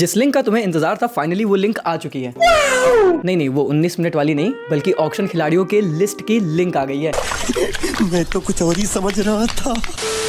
जिस लिंक का तुम्हें इंतजार था फाइनली वो लिंक आ चुकी है। नहीं, वो 19 मिनट वाली नहीं बल्कि ऑक्शन खिलाड़ियों के लिस्ट की लिंक आ गई है। मैं तो कुछ और ही समझ रहा था।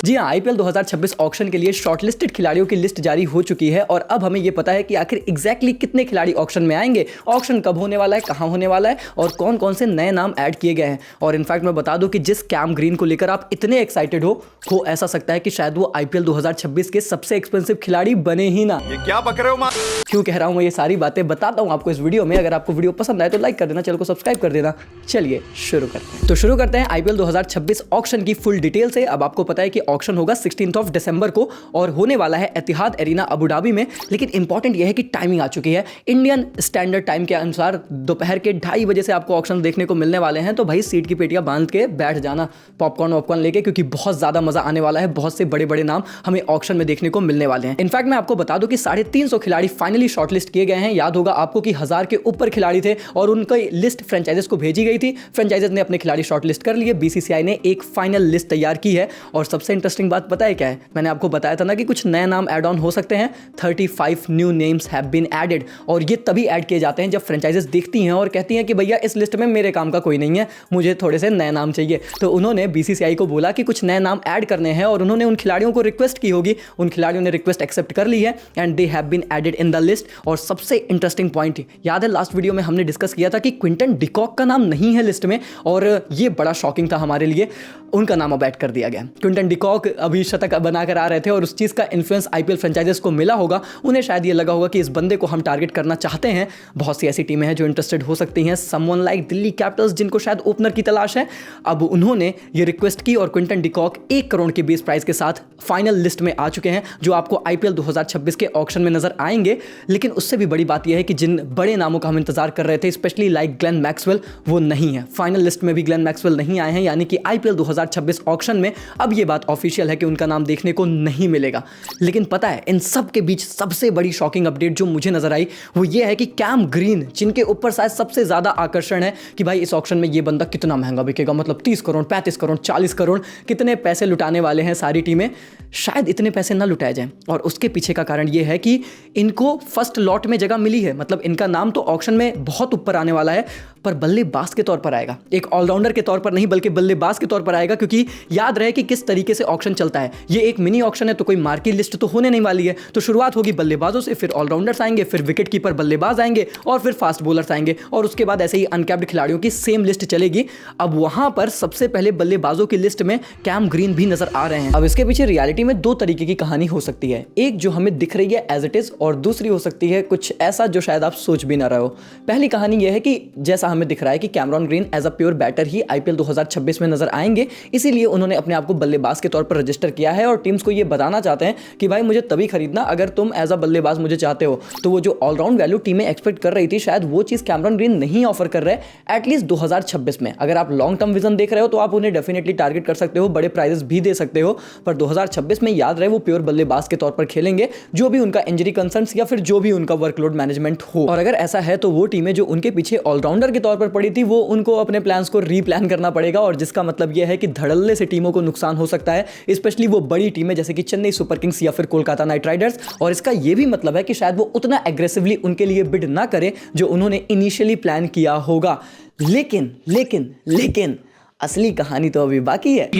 जी हाँ, आईपीएल 2026 ऑक्शन के लिए शॉर्टलिस्टेड खिलाड़ियों की लिस्ट जारी हो चुकी है और अब हमें ये पता है कि आखिर एग्जैक्टली कितने खिलाड़ी ऑक्शन में आएंगे, ऑक्शन कब होने वाला है, कहां होने वाला है और कौन कौन से नए नाम ऐड किए गए हैं। और इनफैक्ट मैं बता दूं कि जिस कैम ग्रीन को लेकर आप इतने एक्साइटेड हो ऐसा सकता है कि शायद वो आईपीएल 2026 के सबसे एक्सपेंसिव खिलाड़ी बने ही ना। ये क्या बक रहे हो मां? क्यों कह रहा हूं मैं ये सारी बातें, बताता हूं आपको इस वीडियो में। अगर आपको वीडियो पसंद आए तो लाइक कर देना, चैनल को सब्सक्राइब कर देना। चलिए शुरू करते हैं। तो शुरू करते हैं आईपीएल 2026 ऑक्शन की फुल डिटेल से। अब आपको पता है कि ऑक्शन होगा 16 दिसंबर को और होने वाला है एतिहाद एरिना अबू धाबी में। लेकिन इंपॉर्टेंट यह है कि टाइमिंग आ चुकी है। इंडियन स्टैंडर्ड टाइम के अनुसार दोपहर के 2:30 बजे से आपको ऑक्शन देखने को मिलने वाले हैं। तो भाई सीट की पेटियां बांध के बैठ जाना पॉपकॉर्न वॉपकॉर्न लेके, क्योंकि बहुत ज्यादा मजा आने वाला है। बहुत से बड़े बड़े नाम हमें ऑक्शन में देखने को मिलने वाले हैं। इनफैक्ट मैं आपको बता दूं कि 350 खिलाड़ी फाइनली शॉर्टलिस्ट किए गए हैं। याद होगा आपको कि 1000 के ऊपर खिलाड़ी थे और उनकी लिस्ट फ्रेंचाइजेस को भेजी गई थी। फ्रेंचाइजेस ने अपने खिलाड़ी शॉर्टलिस्ट कर लिए, बीसीसीआई ने एक फाइनल लिस्ट तैयार की है। और सबसे इंटरेस्टिंग बात पता है क्या है? मैंने आपको बताया था ना कि कुछ नए नाम ऐड ऑन हो सकते हैं। 35 new names have been added और ये तभी ऐड किए जाते हैं जब फ्रेंचाइजेस देखती हैं और कहती हैं कि भैया इस लिस्ट में मेरे काम का कोई नहीं है, मुझे थोड़े से नए नाम चाहिए। तो उन्होंने बीसीसीआई को बोला कि कुछ नए नाम ऐड करने हैं और उन्होंने उन खिलाड़ियों को रिक्वेस्ट की होगी। उन खिलाड़ियों ने रिक्वेस्ट एक्सेप्ट कर ली है and they have been added in the list. और सबसे इंटरेस्टिंग पॉइंट याद है, लास्ट वीडियो में हमने डिस्कस किया था कि क्विंटन डिकॉक का नाम नहीं है लिस्ट में और ये बड़ा शॉकिंग था हमारे लिए। उनका नाम अब ऐड कर दिया गया। क्विंटन डिकॉक अभी शतक बनाकर आ रहे थे और उस चीज़ का इन्फ्लुएंस आईपीएल फ्रेंचाइजेस को मिला होगा। उन्हें शायद ये लगा होगा कि इस बंदे को हम टारगेट करना चाहते हैं। बहुत सी ऐसी टीमें हैं जो इंटरेस्टेड हो सकती हैं, समवन लाइक दिल्ली कैपिटल्स जिनको शायद ओपनर की तलाश है। अब उन्होंने ये रिक्वेस्ट की और क्विंटन डिकॉक 1 करोड़ के बेस प्राइस के साथ फाइनल लिस्ट में आ चुके हैं, जो आपको आईपीएल 2026 के ऑक्शन में नजर आएंगे। लेकिन उससे भी बड़ी बात यह है कि जिन बड़े नामों का हम इंतजार कर रहे थे, स्पेशली लाइक ग्लेन मैक्सवेल, वो नहीं है। फाइनल लिस्ट में भी ग्लेन मैक्सवेल नहीं आए हैं, यानी कि आईपीएल 2026 ऑक्शन में अब ये बात ऑफिशियल है कि उनका नाम देखने को नहीं मिलेगा। लेकिन पता है इन सब के बीच सबसे बड़ी शॉकिंग अपडेट जो मुझे नजर आई वो ये है कि कैम ग्रीन, जिनके ऊपर शायद सबसे ज्यादा आकर्षण है कि भाई इस ऑक्शन में ये बंदा कितना महंगा बिकेगा, मतलब 30 करोड़, 35 करोड़, 40 करोड़, कितने पैसे लुटाने वाले हैं सारी टीमें। शायद इतने पैसे ना लुटाए जाएं और उसके पीछे का कारण ये है कि इनको फर्स्ट लॉट में जगह मिली है। मतलब इनका नाम तो ऑक्शन में बहुत ऊपर आने वाला है, पर बल्लेबाज के तौर पर आएगा। एक ऑलराउंडर के तौर पर नहीं बल्कि बल्लेबाज के तौर पर आएगा, क्योंकि याद रहे कि किस तरीके से ऑक्शन चलता है। ये एक मिनी ऑक्शन है तो कोई मार्की लिस्ट तो होने नहीं वाली है। तो शुरुआत होगी बल्लेबाजों से, फिर ऑलराउंडर्स आएंगे, फिर विकेट कीपर बल्लेबाज आएंगे और फिर फास्ट बॉलर्स आएंगे और उसके बाद ऐसे ही अनकैप्ड खिलाड़ियों की सेम लिस्ट चलेगी। अब वहां पर सबसे पहले बल्लेबाजों की लिस्ट में कैम ग्रीन भी नजर आ रहे हैं। अब इसके पीछे रियलिटी में 2 तरीके की कहानी हो सकती है। एक जो हमें दिख रही है एज इट इज और दूसरी हो सकती है कुछ ऐसा जो शायद आप सोच भी ना रहे हो। पहली कहानी यह है कि जैसा हमें दिख रहा है कि Cameron Green as a pure batter ही आईपीएल 2026 में नजर आएंगे, इसीलिए उन्होंने अपने आप को बल्लेबाज के तौर पर रजिस्टर किया है और टीम्स को यह बताना चाहते हैं कि भाई मुझे तभी खरीदना अगर तुम एज अ बल्लेबाज मुझे चाहते हो। तो वो जो ऑलराउंड वैल्यू टीमें एक्सपेक्ट कर रही थी, शायद वो चीज कैमरॉन ग्रीन नहीं ऑफर कर रहे हैं एटलीस्ट 2026 में। अगर आप लॉन्ग टर्म विजन देख रहे हो तो आप उन्हें डेफिनेटली टारगेट कर सकते हो, बड़े प्राइजेस भी दे सकते हो, पर 2026 में याद रहे वो प्योर बल्लेबाज के तौर पर खेलेंगे, जो भी उनका इंजरी कंसर्न्स या फिर जो भी उनका वर्कलोड मैनेजमेंट हो। और अगर ऐसा है तो वो टीमें जो उनके पीछे ऑलराउंडर के तौर पर पड़ी थी, वो उनको अपने प्लान्स को रीप्लान करना पड़ेगा। और जिसका मतलब यह है कि धड़ल्ले से टीमों को नुकसान हो सकता है, स्पेशली वो बड़ी टीमें जैसे कि चेन्नई सुपर किंग्स या फिर कोलकाता नाइट राइडर्स। और इसका यह भी मतलब है कि शायद वो उतना एग्रेसिवली उनके लिए बिड ना करे जो उन्होंने इनिशियली प्लान किया होगा। लेकिन असली कहानी तो अभी बाकी है।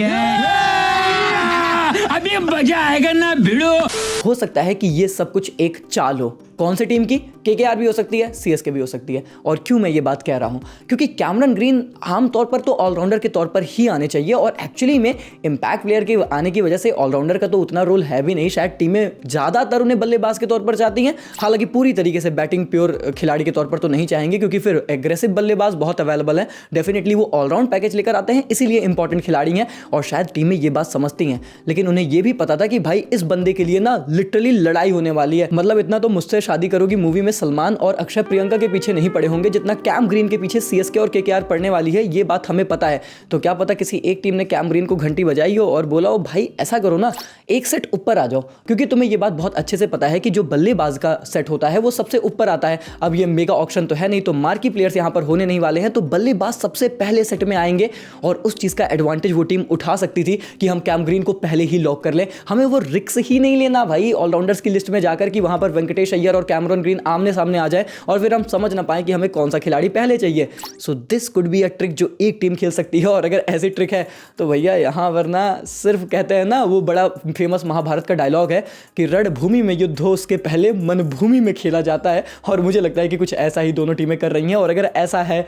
अभी मजा आएगा ना भिड़ो। हो सकता है कि ये सब कुछ एक चाल हो। कौन सी टीम की? केकेआर भी हो सकती है, सीएसके भी हो सकती है। और क्यों मैं ये बात कह रहा हूं? क्योंकि कैमरॉन ग्रीन आमतौर पर तो ऑलराउंडर के तौर पर ही आने चाहिए और एक्चुअली में इंपैक्ट प्लेयर के आने की वजह से ऑलराउंडर का तो उतना रोल है भी नहीं। शायद टीमें ज्यादातर उन्हें बल्लेबाज के तौर पर चाहती हैं, हालांकि पूरी तरीके से बैटिंग प्योर खिलाड़ी के तौर पर तो नहीं चाहेंगे, क्योंकि फिर एग्रेसिव बल्लेबाज बहुत अवेलेबल है। डेफिनेटली वो ऑलराउंड पैकेज लेकर आते हैं, इसीलिए इंपॉर्टेंट खिलाड़ी हैं और शायद टीमें ये बात समझती हैं। लेकिन उन्हें यह भी पता था कि भाई इस बंदे के लिए ना लिटरली लड़ाई होने वाली है। मतलब इतना तो मुझसे शादी करोगी मूवी में सलमान और अक्षय प्रियंका के पीछे नहीं पड़े होंगे जितना कैम ग्रीन के पीछे सीएसके और केकेआर पड़ने वाली है। ये बात हमें पता है। तो क्या पता किसी एक टीम ने कैम ग्रीन को घंटी बजाई हो और बोला हो भाई ऐसा करो ना, एक सेट ऊपर आ जाओ, क्योंकि तुम्हें ये बात बहुत अच्छे से पता है कि जो बल्लेबाज का सेट होता है वो सबसे ऊपर आता है। अब ये मेगा ऑक्शन तो है नहीं, तो मार्की प्लेयर्स यहां पर होने नहीं वाले हैं, तो बल्लेबाज सबसे पहले सेट में आएंगे और उस चीज का एडवांटेज वो टीम उठा सकती थी कि हम कैम ग्रीन को पहले ही लॉक कर कर ले, हमें वो रिस्क ही नहीं लेना भाई ऑलराउंडर्स की लिस्ट में जाकर कि वहां पर वेंकटेश अय्यर और कैमरॉन ग्रीन आमने सामने आ जाए और फिर हम समझ ना पाए कि हमें कौन सा खिलाड़ी पहले चाहिए। So this could be a trick जो एक टीम खेल सकती है, और अगर ऐसी ट्रिक है तो भैया यहाँ वरना सिर्फ कहते हैं ना वो बड़ा फेमस महाभारत का डायलॉग है कि रणभूमि में युद्ध हो उसके पहले मनभूमि में खेला जाता है, और मुझे लगता है कि कुछ ऐसा ही दोनों टीमें कर रही हैं। और अगर ऐसा है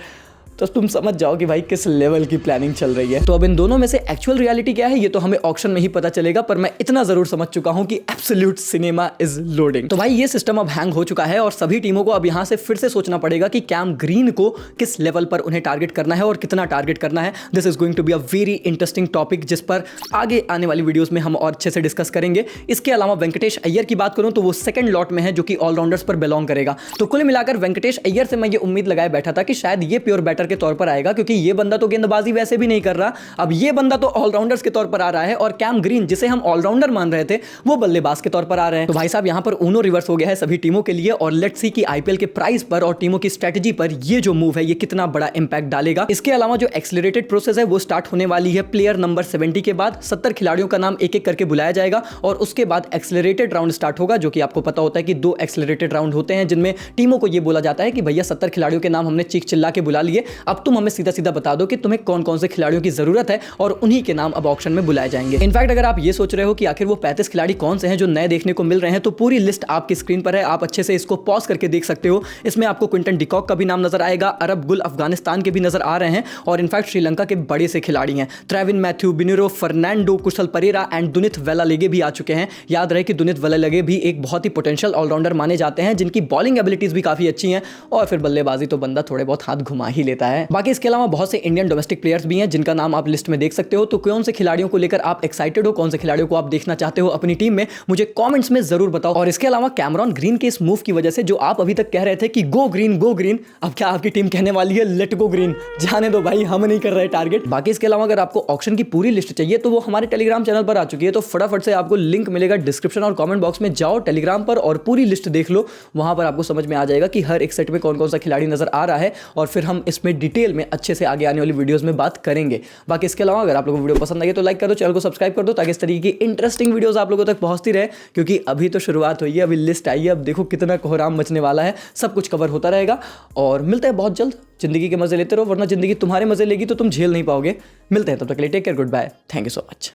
तो तुम समझ जाओ कि भाई किस लेवल की प्लानिंग चल रही है। तो अब इन दोनों में से एक्चुअल रियलिटी क्या है ये तो हमें ऑक्शन में ही पता चलेगा, पर मैं इतना जरूर समझ चुका हूं कि एब्सोल्यूट सिनेमा इज लोडिंग। तो भाई ये सिस्टम अब हैंग हो चुका है और सभी टीमों को अब यहां से फिर से सोचना पड़ेगा कि कैम ग्रीन को किस लेवल पर उन्हें टारगेट करना है और कितना टारगेट करना है। This is going to be a very interesting topic जिस पर आगे आने वाली वीडियोस में हम और अच्छे से डिस्कस करेंगे। इसके अलावा वेंकटेश अय्यर की बात करूं तो वो सेकंड लॉट में है जो कि ऑलराउंडर्स पर बिलोंग करेगा। तो कुल मिलाकर वेंकटेश अय्यर से मैं ये उम्मीद लगाए बैठा था कि शायद ये प्योर बैटर के तौर पर आएगा, क्योंकि ये बंदा तो गेंदबाजी वैसे भी नहीं कर रहा, अब ये बंदा तो ऑलराउंडर्स के तौर पर आ रहा है, और कैम ग्रीन जिसे हम ऑलराउंडर मान रहे थे वो बल्लेबाज के तौर पर आ रहे हैं। तो भाई साहब यहां पर ऊनो रिवर्स हो गया है सभी टीमों के लिए, और लेट्स सी कि आईपीएल के प्राइस पर और टीमों की स्ट्रेटजी पर ये जो मूव है ये कितना बड़ा इंपैक्ट डालेगा। इसके अलावा जो एक्सेलरेटेड प्रोसेस है वो स्टार्ट होने वाली है प्लेयर नंबर 70 के बाद। 70 खिलाड़ियों का नाम एक एक करके बुलाया जाएगा और उसके बाद एक्सेलरेटेड राउंड स्टार्ट होगा, जो कि आपको पता होता है कि 2 एक्सेलरेटेड राउंड होते हैं जिनमें टीमों को ये बोला जाता है कि भैया 70 खिलाड़ियों के नाम हमने चीख चिल्ला के बुला लिए, अब तुम हमें सीधा सीधा बता दो कि तुम्हें कौन कौन से खिलाड़ियों की जरूरत है और उन्हीं के नाम अब ऑक्शन में बुलाए जाएंगे। इनफैक्ट अगर आप ये सोच रहे हो कि आखिर वो 35 खिलाड़ी कौन से हैं जो नए देखने को मिल रहे हैं, तो पूरी लिस्ट आपकी स्क्रीन पर है, आप अच्छे से इसको पॉज करके देख सकते हो। इसमें आपको क्विंटन डिकॉक का भी नाम नजर आएगा, अरब गुल अफगानिस्तान के भी नजर आ रहे हैं, और इनफैक्ट श्रीलंका के बड़े से खिलाड़ी हैं, ट्रेविन मैथ्यू, बिनेरो फर्नांडो, कुशल परेरा एंड दुनित वेलालेगे भी आ चुके हैं। याद रहे कि दुनित वेलालेगे भी एक बहुत ही पोटेंशियल ऑलराउंडर माने जाते हैं जिनकी बॉलिंग एबिलिटीज भी काफी अच्छी हैं, और फिर बल्लेबाजी तो बंदा थोड़े बहुत हाथ घुमा ही लेता है। बाकी इसके अलावा बहुत से इंडियन डोमेस्टिक प्लेयर्स भी हैं जिनका नाम आप लिस्ट में देख सकते हो। तो कौन से खिलाड़ियों को लेकर आप एक्साइटेड हो, कौन से खिलाड़ियों को आप देखना चाहते हो अपनी टीम में, मुझे कमेंट्स में जरूर बताओ। और इसके अलावा कैमरॉन ग्रीन के इस मूव की वजह से जो आप अभी तक कह रहे थे कि गो ग्रीन, अब क्या आपकी टीम कहने वाली है लेट गो ग्रीन? जाने दो भाई, हम नहीं कर रहे टारगेट। बाकी इसके अलावा अगर आपको ऑक्शन की पूरी लिस्ट चाहिए तो वो हमारे टेलीग्राम चैनल पर आ चुकी है, तो फटाफट से आपको लिंक मिलेगा डिस्क्रिप्शन और कमेंट बॉक्स में, जाओ टेलीग्राम पर और पूरी लिस्ट देख लो। वहां पर आपको समझ में आ जाएगा कि हर एक सेट में कौन कौन सा खिलाड़ी नजर आ रहा है, और फिर हम इसमें डिटेल में अच्छे से आगे आने वाली वीडियोस में बात करेंगे। बाकी इसके अलावा अगर आप लोगों को वीडियो पसंद आई तो लाइक कर दो, चैनल को सब्सक्राइब कर दो ताकि इस तरीके की इंटरेस्टिंग वीडियोस आप लोगों तक पहुंचती रहे, क्योंकि अभी तो शुरुआत हुई है, अभी लिस्ट आई है, अब देखो कितना कोहराम मचने वाला है, सब कुछ कवर होता रहेगा। और मिलते हैं बहुत जल्द, जिंदगी के मजे लेते रहो, वरना जिंदगी तुम्हारे मजे लेगी तो तुम झेल नहीं पाओगे। मिलते हैं, तब तक के लिए take care, goodbye, thank you so much.